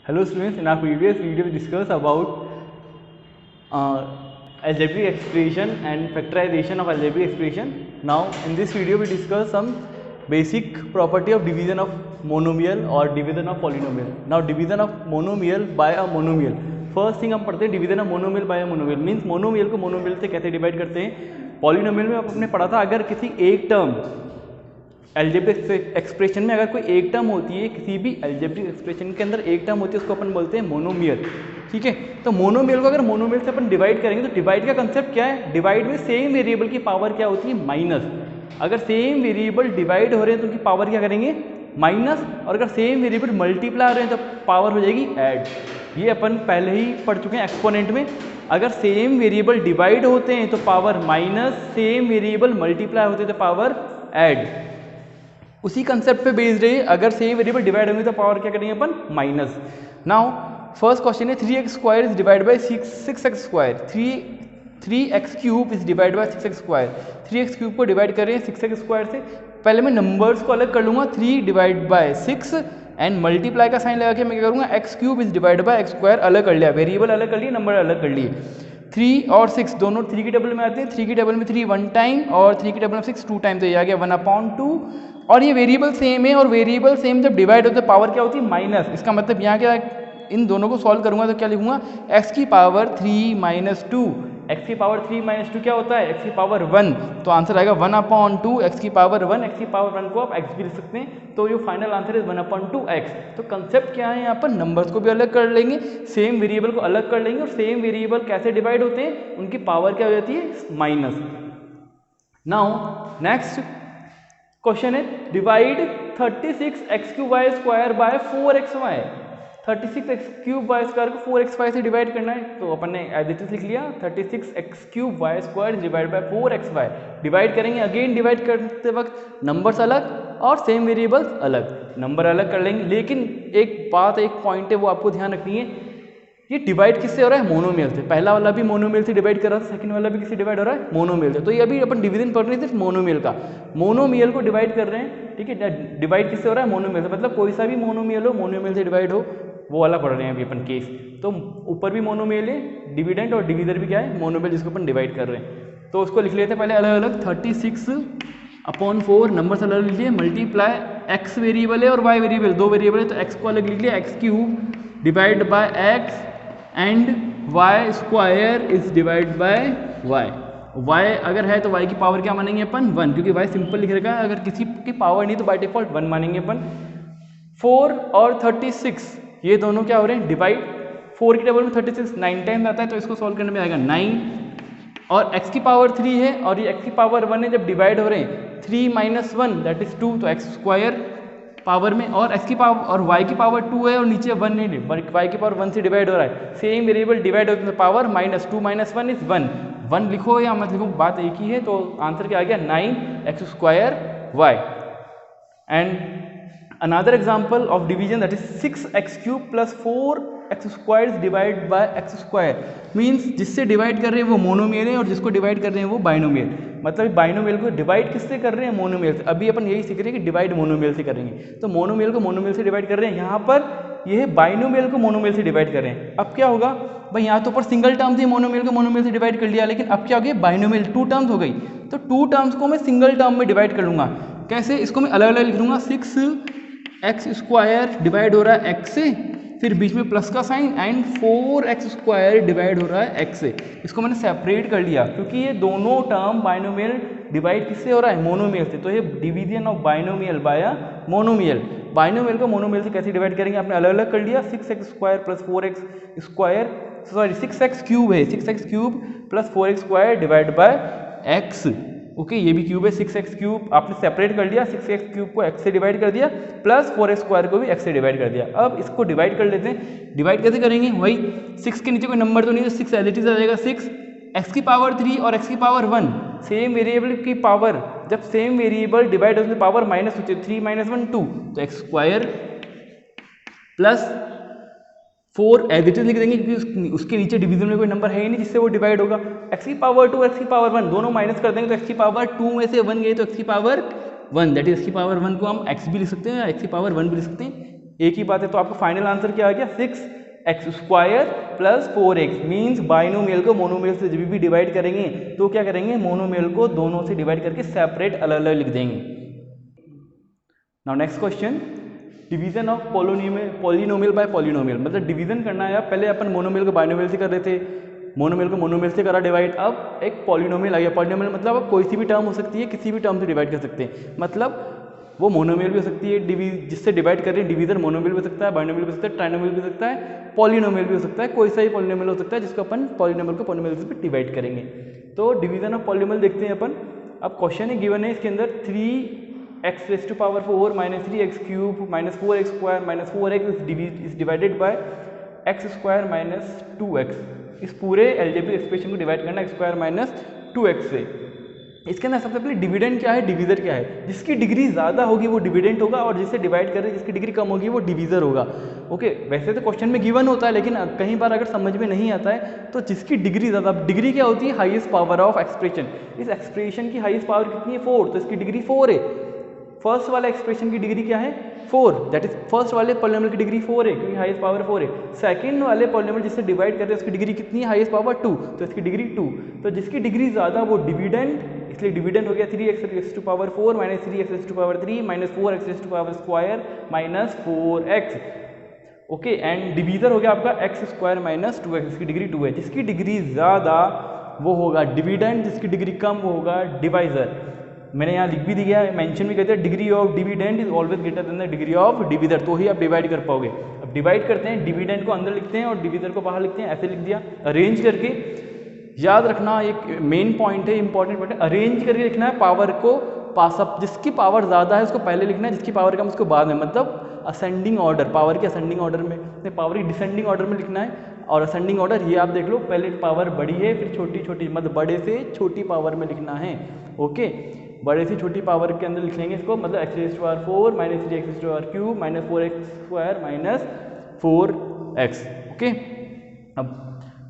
Hello students, in our previous video we discussed about algebraic expression and factorization of algebraic expression. Now in this video we discuss some basic property of division of monomial or division of polynomial. Now division of monomial by a monomial. First thing हम पढ़ते हैं division of monomial bye monomial means monomial को monomial से कैसे divide करते हैं. Polynomial में आपने पढ़ा था अगर किसी एक टर्म अलजेब्रिक एक्सप्रेशन में अगर कोई एक टर्म होती है, किसी भी अलजेब्रिक एक्सप्रेशन के अंदर एक टर्म होती है, उसको अपन बोलते हैं मोनोमियल. ठीक है, तो मोनोमियल को अगर मोनोमियल से अपन डिवाइड करेंगे तो डिवाइड का कंसेप्ट क्या है. डिवाइड में सेम वेरिएबल की पावर क्या होती है, माइनस. अगर सेम वेरिएबल डिवाइड हो रहे हैं तो उनकी पावर क्या करेंगे, माइनस. और अगर सेम वेरिएबल मल्टीप्लाई हो रहे हैं तो पावर हो जाएगी ऐड. ये अपन पहले ही पढ़ चुके हैं एक्सपोनेंट में. अगर सेम वेरिएबल डिवाइड होते हैं तो power minus, same variable multiply होते हैं तो पावर ऐड. उसी कंसेप्ट पे बेस्ड है. अगर सेम वेरिएबल डिवाइड होंगे तो पावर क्या करेंगे अपन, माइनस. नाउ फर्स्ट क्वेश्चन है 3x square is divide by 6x square. 3x cube is divide by 6x square. 3x cube को डिवाइड कर रहे हैं 6x स्क्वायर से. पहले मैं नंबर्स को अलग कर लूंगा. 3 डिवाइड बाय 6 एंड मल्टीप्लाई का साइन लगा के मैं क्या करूंगा, x cube is divide by x square अलग कर लिया. वेरिएबल अलग कर लिए, नंबर अलग कर लिए. 3 और 6 दोनों 3 की टेबल में आते हैं. 3 की टेबल में 3 1 टाइम और 3 की टेबल में 6 2 टाइम. तो ये आ गया 1/2. और ये वेरिएबल सेम है और वेरिएबल सेम जब डिवाइड होते हैं पावर क्या होती है, माइनस. इसका मतलब यहाँ क्या, इन दोनों को सॉल्व करूंगा तो क्या लिखूंगा, x की पावर 3 माइनस 2. x की पावर 3 माइनस 2 क्या होता है, x की पावर 1. तो आंसर आएगा 1/2 x की पावर 1. x की पावर 1 को आप x भी लिख सकते हैं. तो जो फाइनल आंसर है 1/2 x. तो कंसेप्ट क्या है, यहाँ पर नंबर्स को भी अलग कर लेंगे, सेम वेरिएबल को अलग कर लेंगे. और सेम वेरिएबल कैसे डिवाइड होते हैं, उनकी पावर क्या हो जाती है, माइनस. नाउ नेक्स्ट क्वेश्चन है divide 36x³ square by 4xy. 36x³ square को 4xy से डिवाइड करना है. तो अपन ने एज इट इज लिख लिया 36x³ square divide by 4xy. Divide करेंगे, अगेन डिवाइड करते वक्त नंबर्स अलग और सेम वेरिएबल्स अलग. नंबर अलग कर लेंगे, लेकिन एक बात, एक पॉइंट है वो आपको ध्यान रखनी है. ये डिवाइड किससे हो रहा है, मोनोमियल से. पहला वाला भी मोनोमियल से डिवाइड कर रहा था, सेकंड वाला भी किससे डिवाइड हो रहा है, मोनोमियल से. तो ये अभी अपन डिवीजन पढ़ रहे थे मोनोमियल का. मोनोमियल को डिवाइड कर रहे हैं, ठीक है. डिवाइड किससे हो रहा है, मोनोमियल से. मतलब कोई सा भी मोनोमियल हो, मोनोमियल से डिवाइड हो, वो वाला पढ़ रहे हैं अभी अपन केस. तो ऊपर भी मोनोमियल है, डिविडेंड और डिविजर भी क्या है, मोनोमियल, जिसको अपन डिवाइड कर रहे हैं. तो उसको लिख लेते हैं पहले अलग अलग. 36/4 नंबर अलग लिख लिए, मल्टीप्लाई x वेरिएबल है और y वेरिएबल, दो वेरिएबल है तो x को अलग लिख लिया, x³ divide by x and y square is divide by y. y अगर है तो y की पावर क्या मानेंगे अपन, 1, क्योंकि y सिंपल लिख रखा है. अगर किसी की पावर नहीं तो बाय डिफॉल्ट 1 मानेंगे अपन. 4 और 36 ये दोनों क्या हो रहे हैं, डिवाइड. 4 की टेबल में 36 9 टाइम्स आता है तो इसको सॉल्व करने में आएगा 9. और x की पावर 3 है और ये x की पावर 1 है. जब डिवाइड हो रहे हैं 3 माइनस 1 दैट इज 2, तो x स्क्वायर पावर में. और x की पावर और y की पावर 2 है और नीचे 1 नहीं, y की पावर 1 से डिवाइड हो रहा है. सेम वेरिएबल डिवाइड होते हैं पावर माइनस 2 माइनस 1 इज 1. 1 लिखो या मत लिखो, बात एक ही है. तो आंसर क्या आ गया, 9x² y. And another example of division that is 6x³ plus 4x² divide by x². Means जिससे डिवाइड कर रहे हैं वो मोनोमियल है और जिसको डिवाइड कर रहे हैं वो बाइनोमियल. मतलब बाइनोमियल को डिवाइड किससे कर रहे हैं, मोनोमियल से. अभी अपन यही सीख रहे हैं कि डिवाइड मोनोमियल से करेंगे. तो मोनोमियल को मोनोमियल से डिवाइड कर रहे हैं. यहाँ पर ये बाइनोमियल को मोनोमियल से डिवाइड कर रहे हैं. अब क्या होगा भाई, यहाँ तो ऊपर सिंगल टर्म थी, मोनोमियल को मोनोमियल से डिवाइड कर लिया, लेकिन अब क्या हो गया, बाइनोमियल 2 टर्म्स हो गई. तो 2 टर्म्स को मैं सिंगल टर्म में डिवाइड कर लूंगा. कैसे, इसको मैं अलग अलग लिख लूंगा. 6x² डिवाइड हो रहा है x से, फिर बीच में प्लस का साइन, एंड 4x² डिवाइड हो रहा है x से. इसको मैंने सेपरेट कर लिया क्योंकि ये दोनों टर्म बाइनोमियल डिवाइड किससे हो रहा है, मोनोमियल से. तो ये division of binomial bye monomial. Binomial को मोनोमियल से कैसे डिवाइड करेंगे, आपने अलग अलग कर लिया. 6x² plus 4x², sorry 6x³ है, 6x³ plus 4x² divide by x. Okay, ये भी क्यूब है. 6x³ आपने सेपरेट कर लिया, 6x³ को x से डिवाइड कर दिया, प्लस 4x² को भी x से डिवाइड कर दिया. अब इसको डिवाइड कर लेते हैं. डिवाइड कैसे करेंगे, वही 6 के नीचे कोई नंबर तो नहीं है, 6 एज इट इज आ जाएगा. 6 x की पावर 3 और x की पावर 1, सेम वेरिएबल की पावर, जब सेम वेरिएबल डिवाइड होते हैं पावर माइनस होती है. 3 माइनस 1 2, तो x² plus 4 as it is लिख देंगे क्योंकि उसके नीचे डिवीजन में कोई नंबर है ही नहीं जिससे वो डिवाइड होगा. x की पावर 2 x की पावर 1 दोनों माइनस कर देंगे तो x की पावर 2 में से 1 गई तो x की पावर 1, दैट इज x की पावर 1 को हम x भी लिख सकते हैं, x की पावर 1 भी लिख सकते हैं. एक ही बात है। तो आपका फाइनल आंसर क्या आ गया 6x² + 4x मीन्स बाइनोमियल को मोनोमियल से जब भी डिवाइड करेंगे तो क्या करेंगे, मोनोमियल को दोनों से डिवाइड करके सेपरेट अलग अलग लिख देंगे। Now next question, division of polynomial bye polynomial, मतलब डिवीजन करना है। पहले अपन मोनोमियल को बाइनोमियल से कर रहे थे, मोनोमियल को मोनोमियल से करा डिवाइड, अब एक पॉलिनोमियल आ गया। पॉलिनोमियल मतलब अब कोई सी भी टर्म हो सकती है, किसी भी टर्म से डिवाइड कर सकते हैं, मतलब वो मोनोमियल भी हो सकती है, जिससे डिवाइड कर रहे हैं डिवीजन मोनोमियल भी हो सकता है, बाइनोमियल भी हो सकता है, ट्राइनोमियल भी हो सकता है, पॉलिनोमियल भी हो सकता है, कोई सा ही पॉलिनोमियल हो सकता है जिसको अपन पॉलिनोमियल को पॉलिनोमियल से डिवाइड करेंगे। तो डिवीजन ऑफ पॉलिनोमियल देखते हैं अपन। अब क्वेश्चन है गिवन है, इसके अंदर 3x⁴ - 3x³ - 4x² - 4x is divided by x² - 2x। इस पूरे अलजेब्रिक एक्सप्रेशन को डिवाइड करना x² - 2x से। इसके अंदर सबसे पहले डिविडेंड क्या है, डिवीजर क्या है। जिसकी डिग्री ज़्यादा होगी वो डिविडेंड होगा और जिससे डिवाइड कर रहे हैं जिसकी डिग्री कम होगी वो डिवीजर होगा। ओके, वैसे तो क्वेश्चन में गिवन होता है, लेकिन कई बार अगर समझ में नहीं आता है तो जिसकी डिग्री ज़्यादा, डिग्री क्या होती है, हाईएस्ट पावर ऑफ एक्सप्रेशन। इस एक्सप्रेशन की हाईएस्ट पावर कितनी है 4, तो इसकी डिग्री 4 है। फर्स्ट वाला एक्सप्रेशन की डिग्री क्या है 4, दैट इज फर्स्ट वाले पॉलिनोमियल की डिग्री 4 है क्योंकि हाईएस्ट पावर 4 है। सेकंड वाले पॉलिनोमियल जिससे डिवाइड कर रहे हैं उसकी डिग्री कितनी है, हाईएस्ट पावर 2, तो इसकी डिग्री 2। तो जिसकी डिग्री ज़्यादा वो डिविडेंड, इसलिए डिविडेंड हो गया 3x⁴ - 3x⁴ - 4x² - 4x। Okay, and divisor हो गया आपका x² - 2x, इसकी डिग्री 2 है। जिसकी डिग्री ज़्यादा वो होगा डिविडेंड, जिसकी डिग्री कम वो होगा डिवाइजर। मैंने यहाँ लिख भी दिया है, मेंशन भी कहते हैं degree of dividend is always greater than the degree of divisor, तो ही आप डिवाइड कर पाओगे। अब डिवाइड करते हैं, डिविडेंड को अंदर लिखते हैं और डिवीजर को बाहर लिखते हैं, ऐसे लिख दिया अरेंज करके। याद रखना एक मेन पॉइंट है, इंपॉर्टेंट पॉइंट है, अरेंज करके लिखना है। पावर को पास अप, जिसकी पावर ज़्यादा है उसको पहले लिखना है, जिसकी पावर कम उसको बाद में, मतलब असेंडिंग ऑर्डर, पावर के असेंडिंग ऑर्डर में, पावर की डिसेंडिंग ऑर्डर में लिखना है। और असेंडिंग ऑर्डर ये आप देख लो, पहले पावर बड़ी है फिर छोटी छोटी, मतलब बड़े से छोटी पावर में लिखना है। ओके, बड़े से छोटी पावर के अंदर लिख लेंगे इसको, मतलब x⁴ - 3x⁴³ - 4x² - 4x। Okay, अब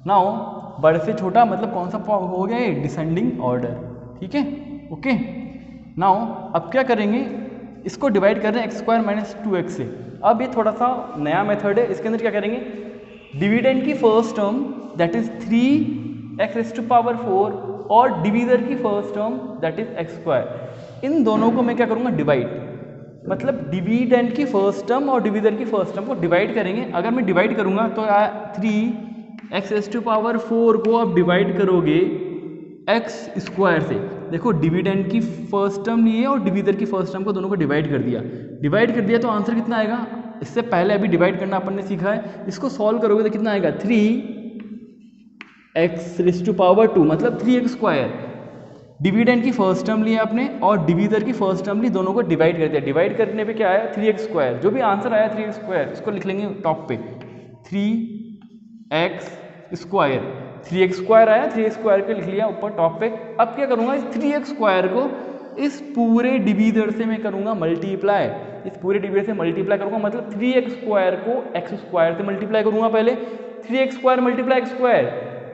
नाउ बड़े से छोटा मतलब कौन सा हो गया, ये डिसेंडिंग ऑर्डर, ठीक है। ओके, नाउ अब क्या करेंगे, इसको डिवाइड कर रहे हैं x² - 2x से। अब ये थोड़ा सा नया मेथड है, इसके अंदर क्या करेंगे, डिविडेंड की first term that is 3x⁴ और डिवीजर की first term that is x², इन दोनों को मैं क्या करूँगा डिवाइड, मतलब डिविडेंड की फर्स्ट टर्म और डिवीजर की फर्स्ट टर्म को डिवाइड करेंगे। अगर मैं डिवाइड करूँगा तो 3x⁴ को आप डिवाइड करोगे x² से। देखो डिविडेंड की फर्स्ट टर्म ली है और डिवीजर की फर्स्ट टर्म को दोनों को डिवाइड कर दिया तो आंसर कितना आएगा। इससे पहले अभी डिवाइड करना अपन ने सीखा है, इसको सॉल्व करोगे तो कितना आएगा 3x⁴ मतलब 3x²। डिविडेंड की फर्स्ट टर्म ली आपने और डिवीजर की फर्स्ट टर्म ली, दोनों को डिवाइड कर दिया। डिवाइड करने पे क्या आया 3x², जो भी आंसर आया 3x², इसको लिख लेंगे टॉप पे 3x², 3x² आया, 3x² को लिख लिया ऊपर टॉप पे। अब क्या करूँगा, इस 3x² को इस पूरे डिवीजर से मैं करूँगा मल्टीप्लाई, इस पूरे डिवीजर से मल्टीप्लाई करूँगा, मतलब 3x² को x² से मल्टीप्लाई करूँगा। पहले 3x² मल्टीप्लाई x²,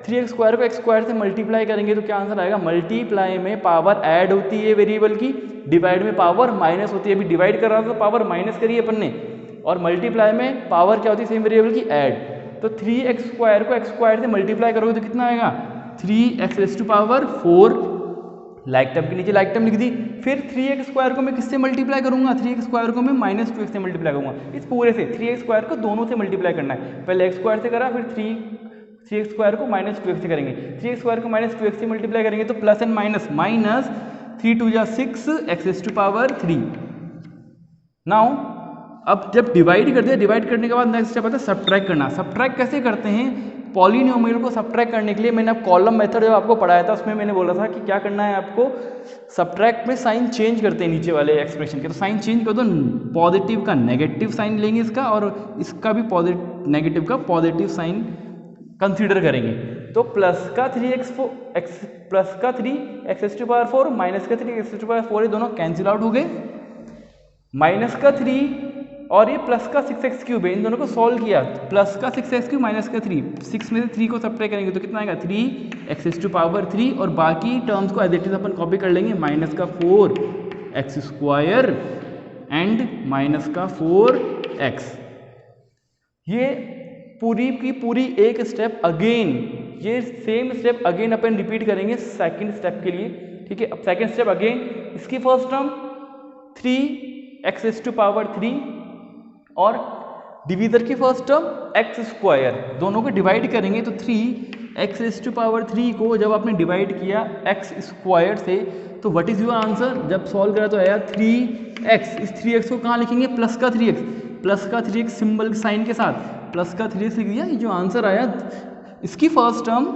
3x² को x² से मल्टीप्लाई करेंगे तो क्या आंसर आएगा। मल्टीप्लाई में पावर ऐड होती है वेरिएबल की, डिवाइड में पावर माइनस होती है। अभी डिवाइड कर रहा था तो पावर माइनस करी अपन ने, और मल्टीप्लाई में पावर क्या होती है सेम वेरिएबल की ऐड। तो 3x² को x² से मल्टीप्लाई करोगे तो कितना आएगा 3x⁴, लाइक टर्म के नीचे लाइक टर्म लिख दी। फिर 3x² को मैं किससे मल्टीप्लाई करूंगा, 3x² को मैं -2x से मल्टीप्लाई करूंगा। इस पूरे से 3x² को दोनों से मल्टीप्लाई करना है, पहले x² से करा, फिर 3x² को -2x से करेंगे। 3x² को -2x से मल्टीप्लाई करेंगे तो plus and minus, minus 3 × 2 = 6x⁴। Now अब जब डिवाइड कर दिया, डिवाइड करने के बाद नेक्स्ट स्टेप आता है सब्ट्रैक्ट करना। सब्ट्रैक्ट कैसे करते हैं, पॉलिनोमियल को सब्ट्रैक्ट करने के लिए मैंने अब कॉलम मेथड जब आपको पढ़ाया था उसमें मैंने बोला था कि क्या करना है आपको, सब्ट्रैक्ट में साइन चेंज करते हैं नीचे वाले एक्सप्रेशन के, तो साइन चेंज कर दो, पॉजिटिव का नेगेटिव साइन लेंगे इसका, और इसका भी नेगेटिव का पॉजिटिव साइन कंसीडर करेंगे। तो प्लस का 3x⁴ माइनस का 3x⁴, ये दोनों कैंसिल आउट हो गए। माइनस का 3 और ये प्लस का 6x³ है, इन दोनों को सॉल्व किया, प्लस का 6x³ माइनस का 3, 6 में से 3 को सब्ट्रैक्ट करेंगे तो कितना आएगा 3x⁴, और बाकी टर्म्स को एज इट इज अपन कॉपी कर लेंगे, माइनस का 4x² एंड माइनस का 4x। ये पूरी की पूरी एक स्टेप अगेन, ये सेम स्टेप अगेन अपन रिपीट करेंगे सेकंड स्टेप के लिए, ठीक है। अब सेकंड स्टेप अगेन, इसकी फर्स्ट टर्म 3x⁻³ और डिवीजर की फर्स्ट टर्म x², दोनों को डिवाइड करेंगे तो 3x⁻³ को जब आपने डिवाइड किया x² से तो व्हाट इज योर आंसर, जब सॉल्व करा तो आया 3x। इस 3x को कहाँ लिखेंगे, प्लस का 3x, प्लस का 3x सिंबल साइन के साथ प्लस का 3x लिख दिया। ये जो आंसर आया इसकी फर्स्ट टर्म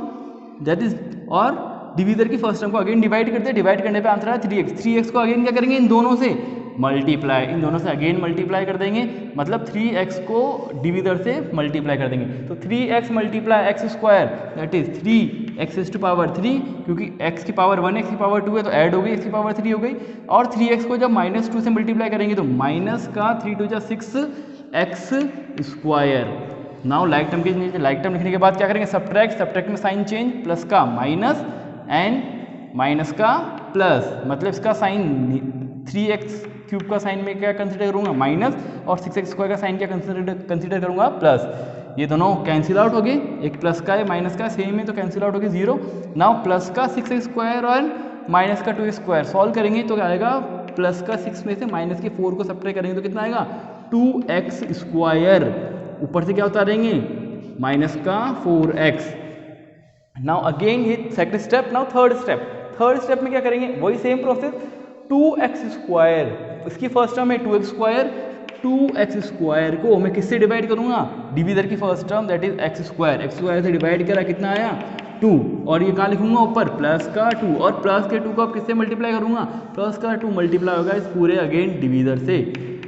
दैट इज, और डिवीजर की फर्स्ट टर्म को अगेन डिवाइड करते हैं, डिवाइड करने पे आंसर आया 3x। 3x को अगेन क्या करेंगे, इन दोनों से मल्टीप्लाई, इन दोनों से अगेन मल्टीप्लाई कर देंगे, मतलब 3x को डिवीजर से मल्टीप्लाई कर देंगे। तो 3x × x² that is 3x⁻³, क्योंकि x की पावर 1 x की पावर 2 है तो ऐड हो गई, x की पावर 3 हो गई। और 3x को जब -2 से मल्टीप्लाई करेंगे तो माइनस का 3 × 6x²। नाउ लाइक टर्म के, लाइक टर्म लिखने के बाद क्या करेंगे, सब्ट्रैक्ट, सब्ट्रैक्ट में साइन चेंज, प्लस का माइनस एंड माइनस का प्लस, मतलब इसका साइन 3x³ का साइन में क्या कंसीडर करूंगा, माइनस, और 6x² का साइन क्या कंसीडर करूंगा, प्लस। ये दोनों कैंसिल आउट हो गए, एक प्लस का है माइनस का सेम है तो कैंसिल आउट हो गए 0। नाउ प्लस का 6x² और माइनस का 2x², सॉल्व करेंगे तो क्या आएगा, प्लस का 6 में से माइनस के 4 को सब्ट्रैक्ट करेंगे तो कितना आएगा, 2x², ऊपर से क्या उतारेंगे, माइनस का 4x। नाउ अगेन ये second step. Now third step, third step में क्या करेंगे, वही सेम प्रोसेस, 2x², इसकी फर्स्ट टर्म है 2x², 2x² को मैं किससे डिवाइड करूंगा, डिवीजर की first term that is x², x² से डिवाइड करा, कितना आया 2, और ये कहाँ लिखूंगा ऊपर, प्लस का 2, और प्लस के 2 को अब किससे मल्टीप्लाई करूंगा, प्लस का 2 मल्टीप्लाई होगा इस पूरे अगेन डिवीजर से,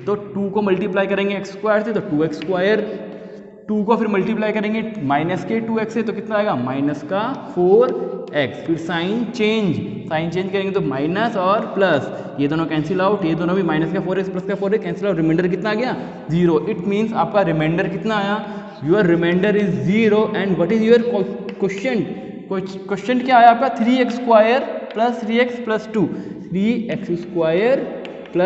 तो 2 को मल्टीप्लाई करेंगे x² से तो 2x², 2 को फिर मल्टीप्लाई करेंगे माइनस के 2x से तो कितना आएगा, माइनस का 4x, फिर साइन चेंज, साइन चेंज करेंगे तो माइनस और प्लस, ये दोनों कैंसिल आउट, ये दोनों भी माइनस का 4x प्लस का 4x कैंसिल आउट, रिमाइंडर कितना आ गया 0। इट मीन्स आपका रिमाइंडर कितना आया, your reminder is 0। And what is your question, question क्या आया आपका, 3x² + 3x + 2, 3x² +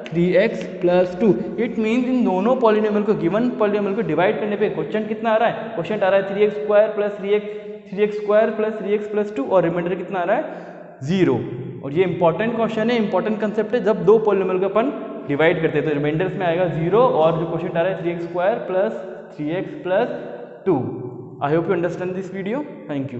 3x + 2। It means in दोनों पॉलिनोमियल को, गिवन पॉलिनोमियल को डिवाइड करने पे क्वेश्चन कितना आ रहा है, क्वेश्चन आ रहा है 3x² + 3x + 2 और रिमाइंडर कितना आ रहा है 0। और ये इंपॉर्टेंट क्वेश्चन है, इंपॉर्टेंट कंसेप्ट है, जब दो पॉलिनोमियल को अपन डिवाइड करते हैं तो रिमाइंडर्स में आएगा 0 और जो क्वेश्चन आ रहा है 3x² + 3x + 2। I hope you understand this video, thank you.